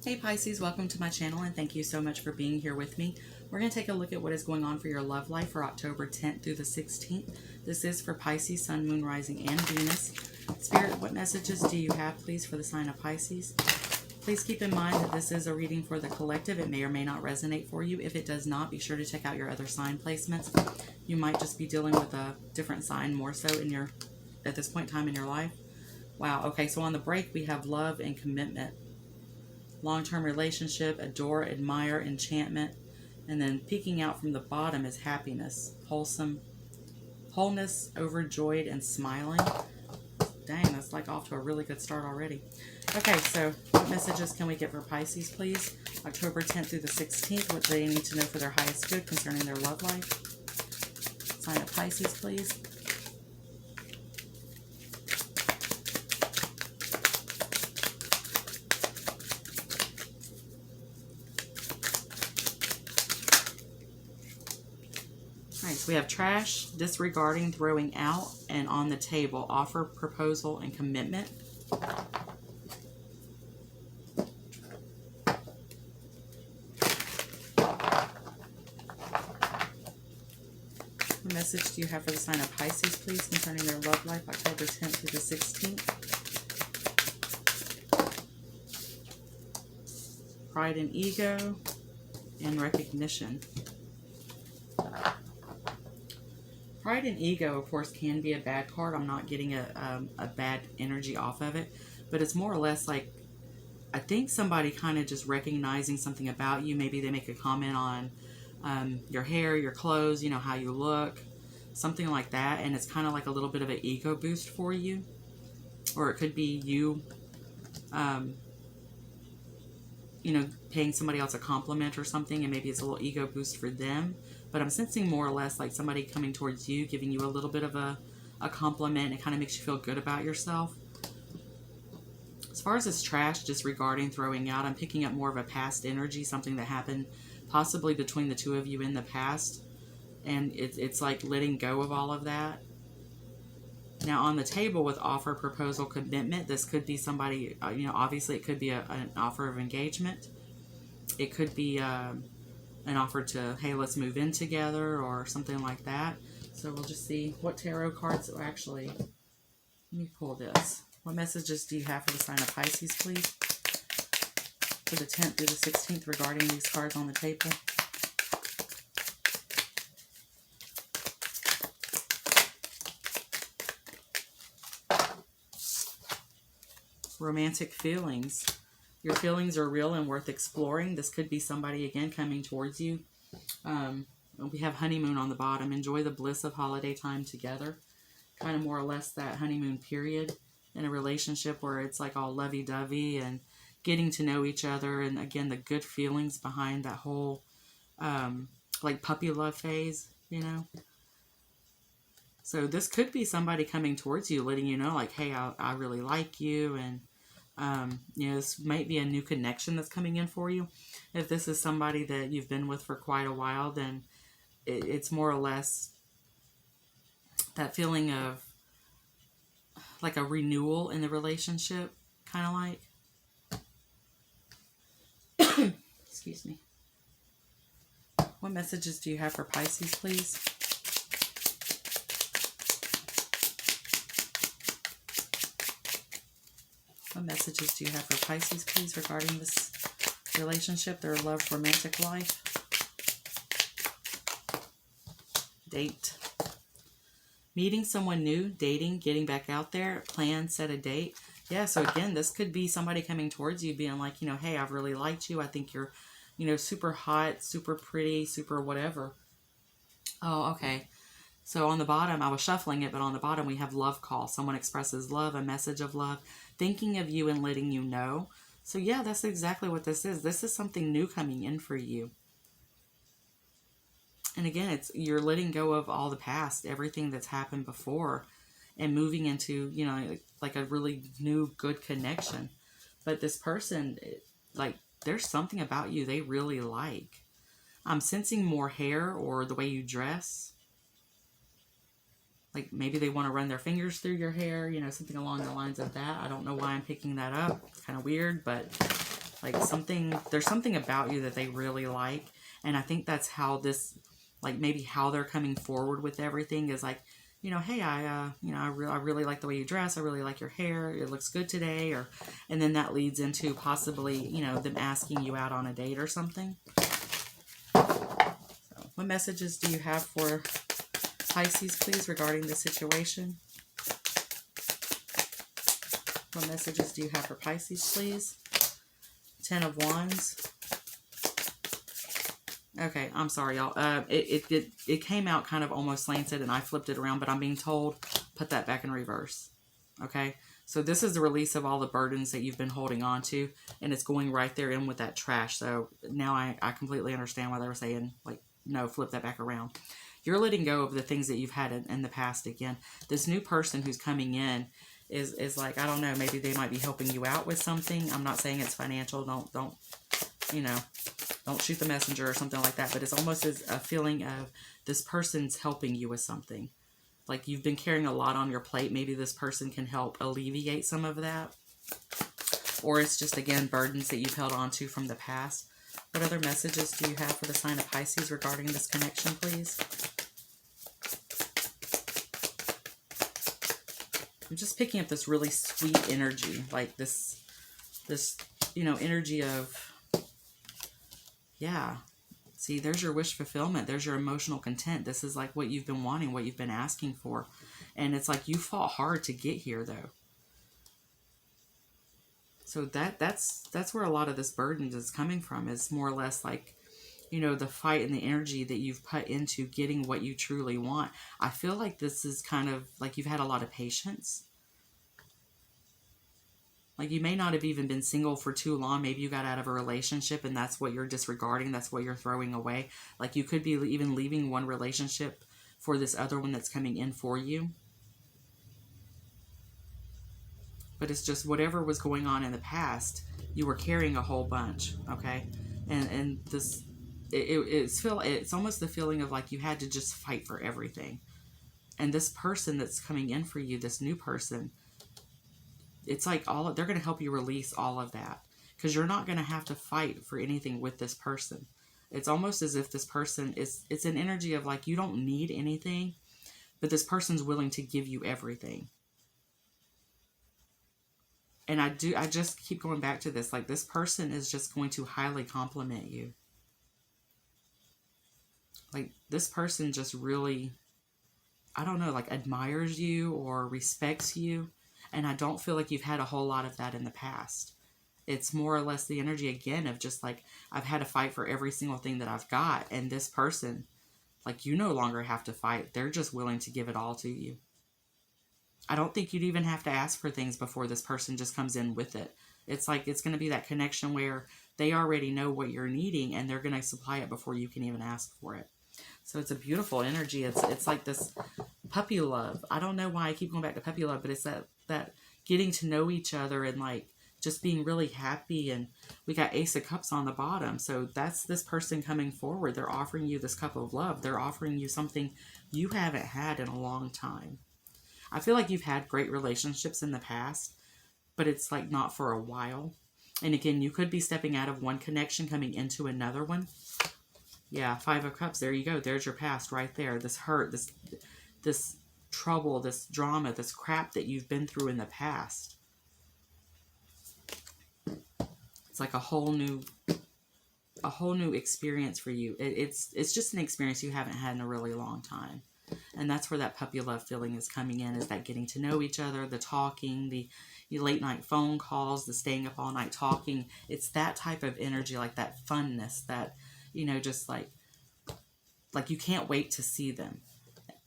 Hey Pisces, welcome to my channel and thank you so much for being here with me. We're going to take a look at what is going on for your love life for October 10th through the 16th. This is for Pisces, Sun, Moon, Rising, and Venus. Spirit, what messages do you have, please, for the sign of Pisces? Please keep in mind that this is a reading for the collective. It may or may not resonate for you. If it does not, be sure to check out your other sign placements. You might just be dealing with a different sign more so in your at this point in time in your life. Wow, okay, so on the break we have love and commitment. Long-term relationship, adore, admire, enchantment, and then peeking out from the bottom is happiness, wholesome, wholeness, overjoyed, and smiling. Dang, that's like off to a really good start already. Okay, so what messages can we get for Pisces, please? October 10th through the 16th, what do they need to know for their highest good concerning their love life? Sign of Pisces, please. Alright, so we have trash, disregarding, throwing out, and on the table, offer, proposal, and commitment. What message do you have for the sign of Pisces, please, concerning their love life, October 10th through the 16th? Pride and ego, and recognition. Pride and ego, of course, can be a bad card. I'm not getting a bad energy off of it, but it's more or less like, I think somebody kind of just recognizing something about you. Maybe they make a comment on your hair, your clothes, you know, how you look, something like that, and it's kind of like a little bit of an ego boost for you. Or it could be you, you know, paying somebody else a compliment or something, and maybe it's a little ego boost for them. But I'm sensing more or less like somebody coming towards you, giving you a little bit of a compliment. It kind of makes you feel good about yourself. As far as this trash, disregarding, throwing out, I'm picking up more of a past energy, something that happened possibly between the two of you in the past. And it's like letting go of all of that. Now on the table with offer, proposal, commitment, this could be somebody, you know, obviously it could be an offer of engagement. It could be an offer to, hey, let's move in together or something like that. So we'll just see what tarot cards actually, let me pull this. What messages do you have for the sign of Pisces, please? For the 10th through the 16th regarding these cards on the table. Romantic feelings. Your feelings are real and worth exploring. This could be somebody, again, coming towards you. We have honeymoon on the bottom. Enjoy the bliss of holiday time together. Kind of more or less that honeymoon period in a relationship where it's like all lovey-dovey and getting to know each other. And again, the good feelings behind that whole like puppy love phase, you know. So this could be somebody coming towards you, letting you know like, hey, I really like you, and you know, this might be a new connection that's coming in for you. If this is somebody that you've been with for quite a while, then it's more or less that feeling of like a renewal in the relationship, kind of like. Excuse me. What messages do you have for Pisces, please? What messages do you have for Pisces, please, regarding this relationship, their love, romantic life? Date. Meeting someone new, dating, getting back out there, plan, set a date. Yeah, so again, this could be somebody coming towards you being like, you know, hey, I've really liked you. I think you're, you know, super hot, super pretty, super whatever. Oh, okay. So on the bottom, I was shuffling it, but on the bottom we have love call. Someone expresses love, a message of love, thinking of you and letting you know. So yeah, that's exactly what this is. This is something new coming in for you. And again, you're letting go of all the past, everything that's happened before, and moving into, you know, like a really new, good connection. But this person, like, there's something about you they really like. I'm sensing more hair or the way you dress. Like maybe they want to run their fingers through your hair, you know, something along the lines of that. I don't know why I'm picking that up. It's kind of weird, but Like there's something about you that they really like. And I think that's how this, like maybe how they're coming forward with everything is like, hey, I really like the way you dress. I really like your hair. It looks good today. And then that leads into possibly, them asking you out on a date or something. So what messages do you have for Pisces, please, regarding the situation? What messages do you have for Pisces, please? 10 of Wands. Okay, I'm sorry, y'all. It came out kind of almost slanted, and I flipped it around, but I'm being told, put that back in reverse. Okay? So this is the release of all the burdens that you've been holding on to, and it's going right there in with that trash. So now I completely understand why they were saying, like, no, flip that back around. You're letting go of the things that you've had in the past again. This new person who's coming in is like, I don't know, maybe they might be helping you out with something. I'm not saying it's financial. Don't shoot the messenger or something like that. But it's almost as a feeling of this person's helping you with something. Like you've been carrying a lot on your plate. Maybe this person can help alleviate some of that. Or it's just, again, burdens that you've held on to from the past. What other messages do you have for the sign of Pisces regarding this connection, please? I'm just picking up this really sweet energy, like this energy of, yeah. See, there's your wish fulfillment. There's your emotional content. This is like what you've been wanting, what you've been asking for. And it's like you fought hard to get here, though. So that's where a lot of this burden is coming from. Is more or less like, the fight and the energy that you've put into getting what you truly want. I feel like this is kind of like you've had a lot of patience. Like you may not have even been single for too long. Maybe you got out of a relationship and that's what you're disregarding. That's what you're throwing away. Like you could be even leaving one relationship for this other one that's coming in for you. But it's just whatever was going on in the past, you were carrying a whole bunch, okay? And this, it's almost the feeling of like you had to just fight for everything. And this person that's coming in for you, this new person, it's like they're going to help you release all of that. Because you're not going to have to fight for anything with this person. It's almost as if this person it's an energy of like you don't need anything, but this person's willing to give you everything. And I just keep going back to this. Like this person is just going to highly compliment you. Like this person just really, I don't know, like admires you or respects you. And I don't feel like you've had a whole lot of that in the past. It's more or less the energy again of just like, I've had to fight for every single thing that I've got. And this person, like you no longer have to fight. They're just willing to give it all to you. I don't think you'd even have to ask for things before this person just comes in with it. It's like it's going to be that connection where they already know what you're needing and they're going to supply it before you can even ask for it. So it's a beautiful energy. It's like this puppy love. I don't know why I keep going back to puppy love, but it's that getting to know each other and like just being really happy. And we got Ace of Cups on the bottom. So that's this person coming forward. They're offering you this cup of love. They're offering you something you haven't had in a long time. I feel like you've had great relationships in the past, but it's like not for a while. And again, you could be stepping out of one connection, coming into another one. Yeah, Five of Cups. There you go. There's your past right there. This hurt, this trouble, this drama, this crap that you've been through in the past. It's like a whole new experience for you. It's just an experience you haven't had in a really long time. And that's where that puppy love feeling is coming in, is that getting to know each other, the talking, the late night phone calls, the staying up all night talking. It's that type of energy, like that funness, that, just like you can't wait to see them.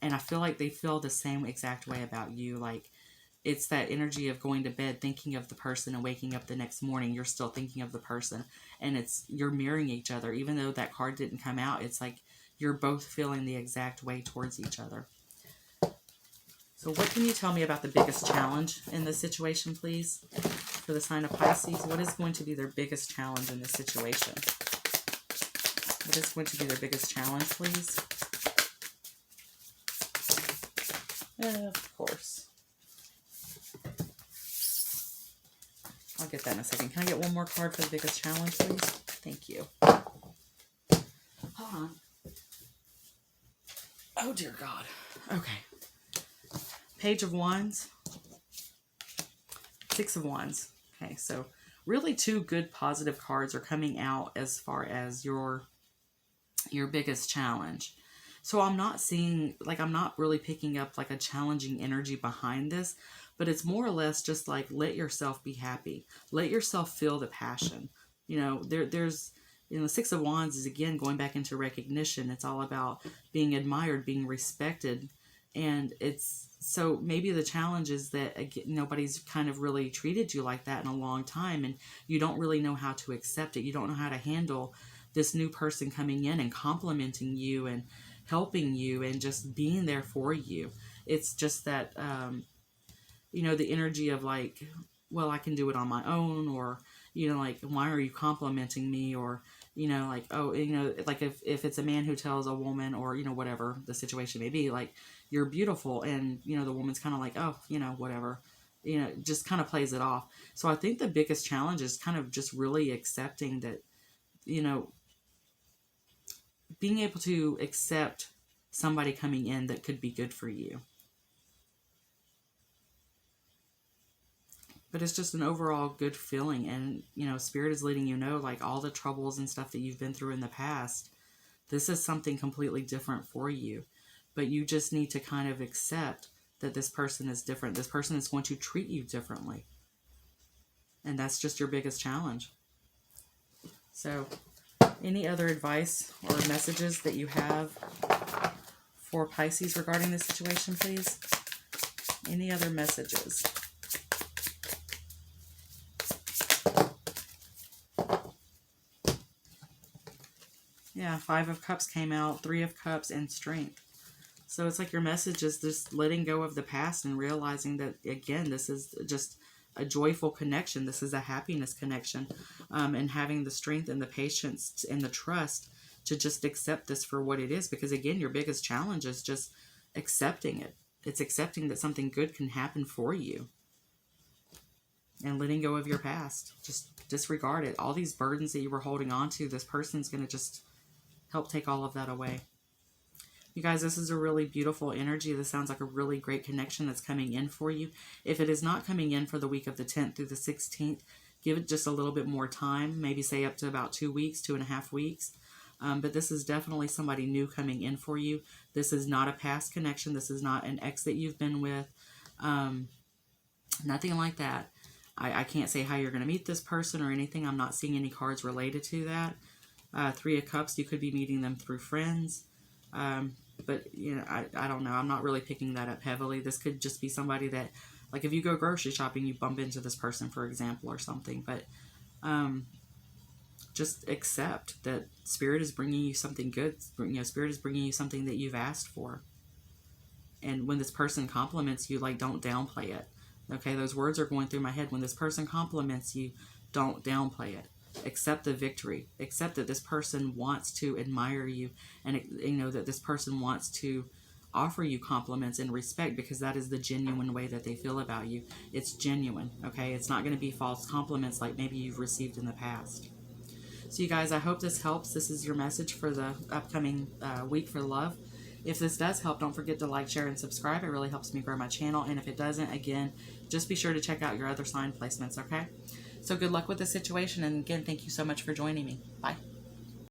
And I feel like they feel the same exact way about you. Like it's that energy of going to bed thinking of the person and waking up the next morning, you're still thinking of the person. And you're mirroring each other. Even though that card didn't come out, it's like you're both feeling the exact way towards each other. So what can you tell me about the biggest challenge in this situation, please? For the sign of Pisces, what is going to be their biggest challenge in this situation? What is going to be their biggest challenge, please? Of course. I'll get that in a second. Can I get one more card for the biggest challenge, please? Thank you. Hold on. Oh, dear God. Okay. Page of Wands. Six of Wands. Okay, so really two good positive cards are coming out as far as your biggest challenge. So I'm not seeing, like, I'm not really picking up like a challenging energy behind this, but it's more or less just like, let yourself be happy. Let yourself feel the passion. You know, there's, you know, the Six of Wands is, again, going back into recognition. It's all about being admired, being respected. And it's, so maybe the challenge is that, again, nobody's kind of really treated you like that in a long time, and you don't really know how to accept it. You don't know how to handle this new person coming in and complimenting you and helping you and just being there for you. It's just that, you know, the energy of like, well, I can do it on my own, or, you know, like, why are you complimenting me? Or, you know, like, oh, you know, like if it's a man who tells a woman, or, you know, whatever the situation may be, like, you're beautiful, and, you know, the woman's kind of like, oh, you know, whatever, you know, just kind of plays it off. So I think the biggest challenge is kind of just really accepting that, you know, being able to accept somebody coming in that could be good for you. But it's just an overall good feeling. And, you know, Spirit is letting you know, like, all the troubles and stuff that you've been through in the past, this is something completely different for you. But you just need to kind of accept that this person is different. This person is going to treat you differently. And that's just your biggest challenge. So, any other advice or messages that you have for Pisces regarding this situation, please? Any other messages? Yeah, Five of Cups came out, Three of Cups, and Strength. So it's like your message is just letting go of the past and realizing that, again, this is just a joyful connection. This is a happiness connection, and having the strength and the patience and the trust to just accept this for what it is. Because, again, your biggest challenge is just accepting it. It's accepting that something good can happen for you and letting go of your past. Just disregard it. All these burdens that you were holding on to, this person's going to just help take all of that away. You guys, this is a really beautiful energy. This sounds like a really great connection that's coming in for you. If it is not coming in for the week of the 10th through the 16th, give it just a little bit more time. Maybe say up to about 2 weeks, 2.5 weeks. But this is definitely somebody new coming in for you. This is not a past connection. This is not an ex that you've been with. Nothing like that. I can't say how you're going to meet this person or anything. I'm not seeing any cards related to that. Three of Cups, you could be meeting them through friends. But, you know, I don't know. I'm not really picking that up heavily. This could just be somebody that, like, if you go grocery shopping, you bump into this person, for example, or something. But just accept that Spirit is bringing you something good. You know, Spirit is bringing you something that you've asked for. And when this person compliments you, like, don't downplay it. Okay, those words are going through my head. When this person compliments you, don't downplay it. Accept the victory. Accept that this person wants to admire you, and you know that this person wants to offer you compliments and respect, because that is the genuine way that they feel about you. It's genuine, okay? It's not going to be false compliments like maybe you've received in the past. So you guys, I hope this helps. This is your message for the upcoming week for love. If this does help, don't forget to like, share, and subscribe. It really helps me grow my channel. And if it doesn't, again, just be sure to check out your other sign placements, okay? So good luck with the situation. And again, thank you so much for joining me. Bye.